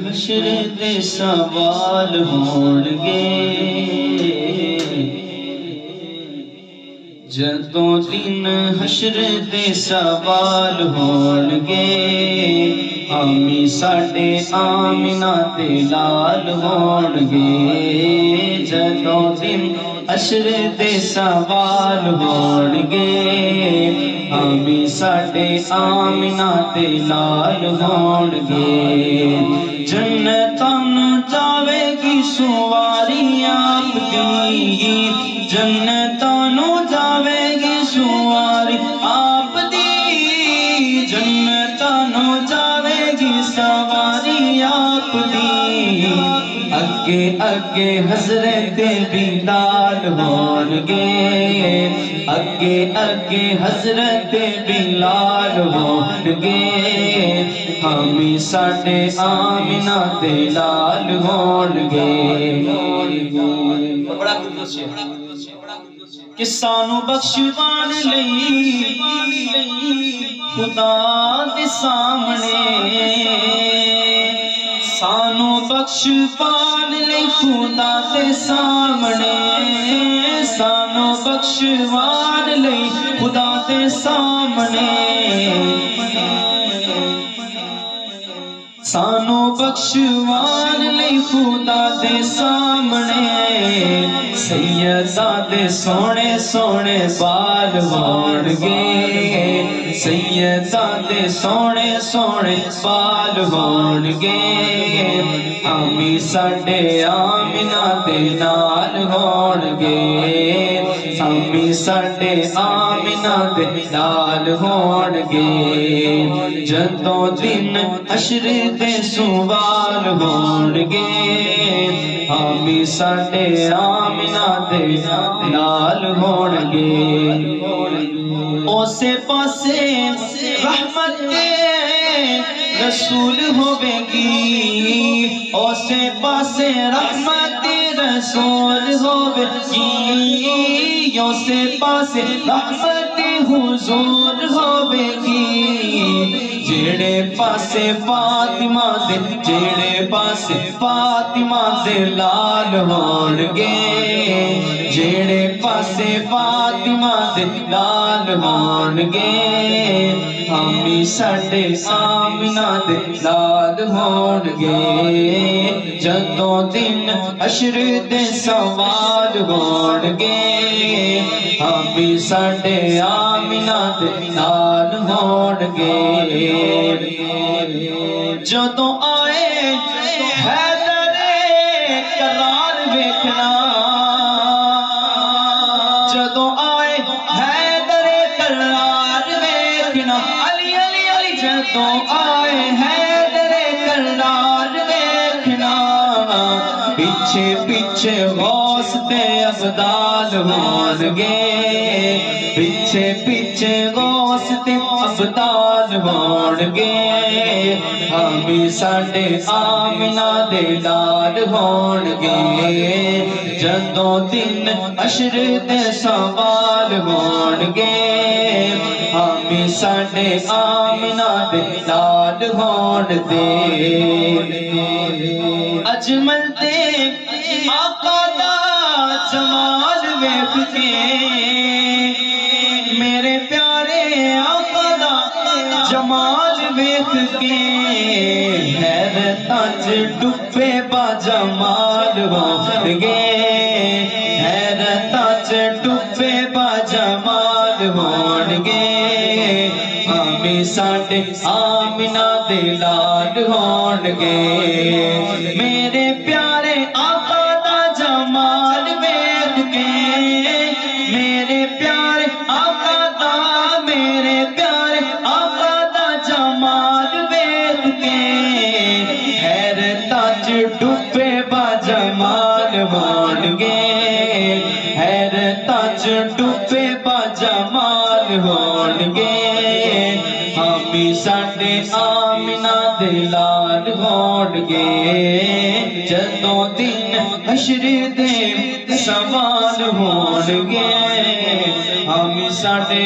حشر دے سوال ہون گے جدوں دن حشر دے سوال ہون گے آمی ساڈے آمنہ تے لال ہون گے جدوں دن حشر دے سوال ہون گے آمی ساڈے آمنہ تے لال ہون گے جنتاں نوں جاوے گی سواری آپ دی جنتاں نوں جاوے گی سواری آپ دی جنتاں نوں جاوے گی سواری آپ دی اگے اگے حضرت بلال ہون گے اگے اگے حضرت بلال ہون گے ہمیں ساڈے آمنہ تے لال ہون گے بڑا خوش ہے کہ سانو بخشوان لئی خدا دے سامنے سانو بخشوان لئی خدا دے سامنے سانو بخشوان لئی خدا دے سامنے سانو بخشوان لئی خدا دے سامنے سیداں دے سونے سونے بال ہون گے سیداں دے سونے سونے بال ہون گے آمی ساڈے آمنہ دے نال ہون گے آمی ساڈے آمنہ دے نال ہون گے جدوں دن حشر دے سوال ہون گے آمی ساڈے آمنہ دے نال ہون گے اوسے پاسے رحمت رسول ہوے گی اوسے پاسے رحمت رسول ہوے گی اوسے پاسے رحمت حضور ہوے گی جیڑے پاسے فاطمہ دے جیڑے پاسے فاطمہ دے لال ہون گے جیڑے پاسے فاطمہ دے لال ہون گے آمی ساڈے آمنہ دے لال ہون گے جدوں دن حشر دے سوال ہون گے آمی ساڈے آمنہ دے لال ہون گے جدوں آئے حیدر کرار ویکھنا جدوں آئے حیدر کرار ویکھنا علی علی علی جدوں آئے حیدر کرار ویکھنا پیچھے پیچھے غوث تے ابدال ہون گے پیچھے پیچھے غوث تے ابدال ہون گے ہمیں ساڈے آمنہ دے لال ہون گے جدوں دن حشر دے سوال ہون گے ہمیں ساڈے آمنہ دے لال ہون دے اجمل تے آقا دا جمال ویکھ کے میرے پیارے آقا دا جمال ویکھ کے حیرتاں چ ڈبے با جمال ہون گے حیرتاں چ ڈبے با جمال ہون گے ہمیں ساڈے آمنہ دے لال ہون گے میرے پیارے آقا دا جمال ویکھ کے میرے پیارے آقا دا میرے پیارے آقا دا جمال ویکھ کے حیرتاں چ ڈبے با جمال ہون گے حیرتاں چ ڈبے با جمال ہون گے ہمیں ساڈے آمنہ دے لال ہون گے جدوں دن حشر دے سوال ہون گے ہمیں ساڈے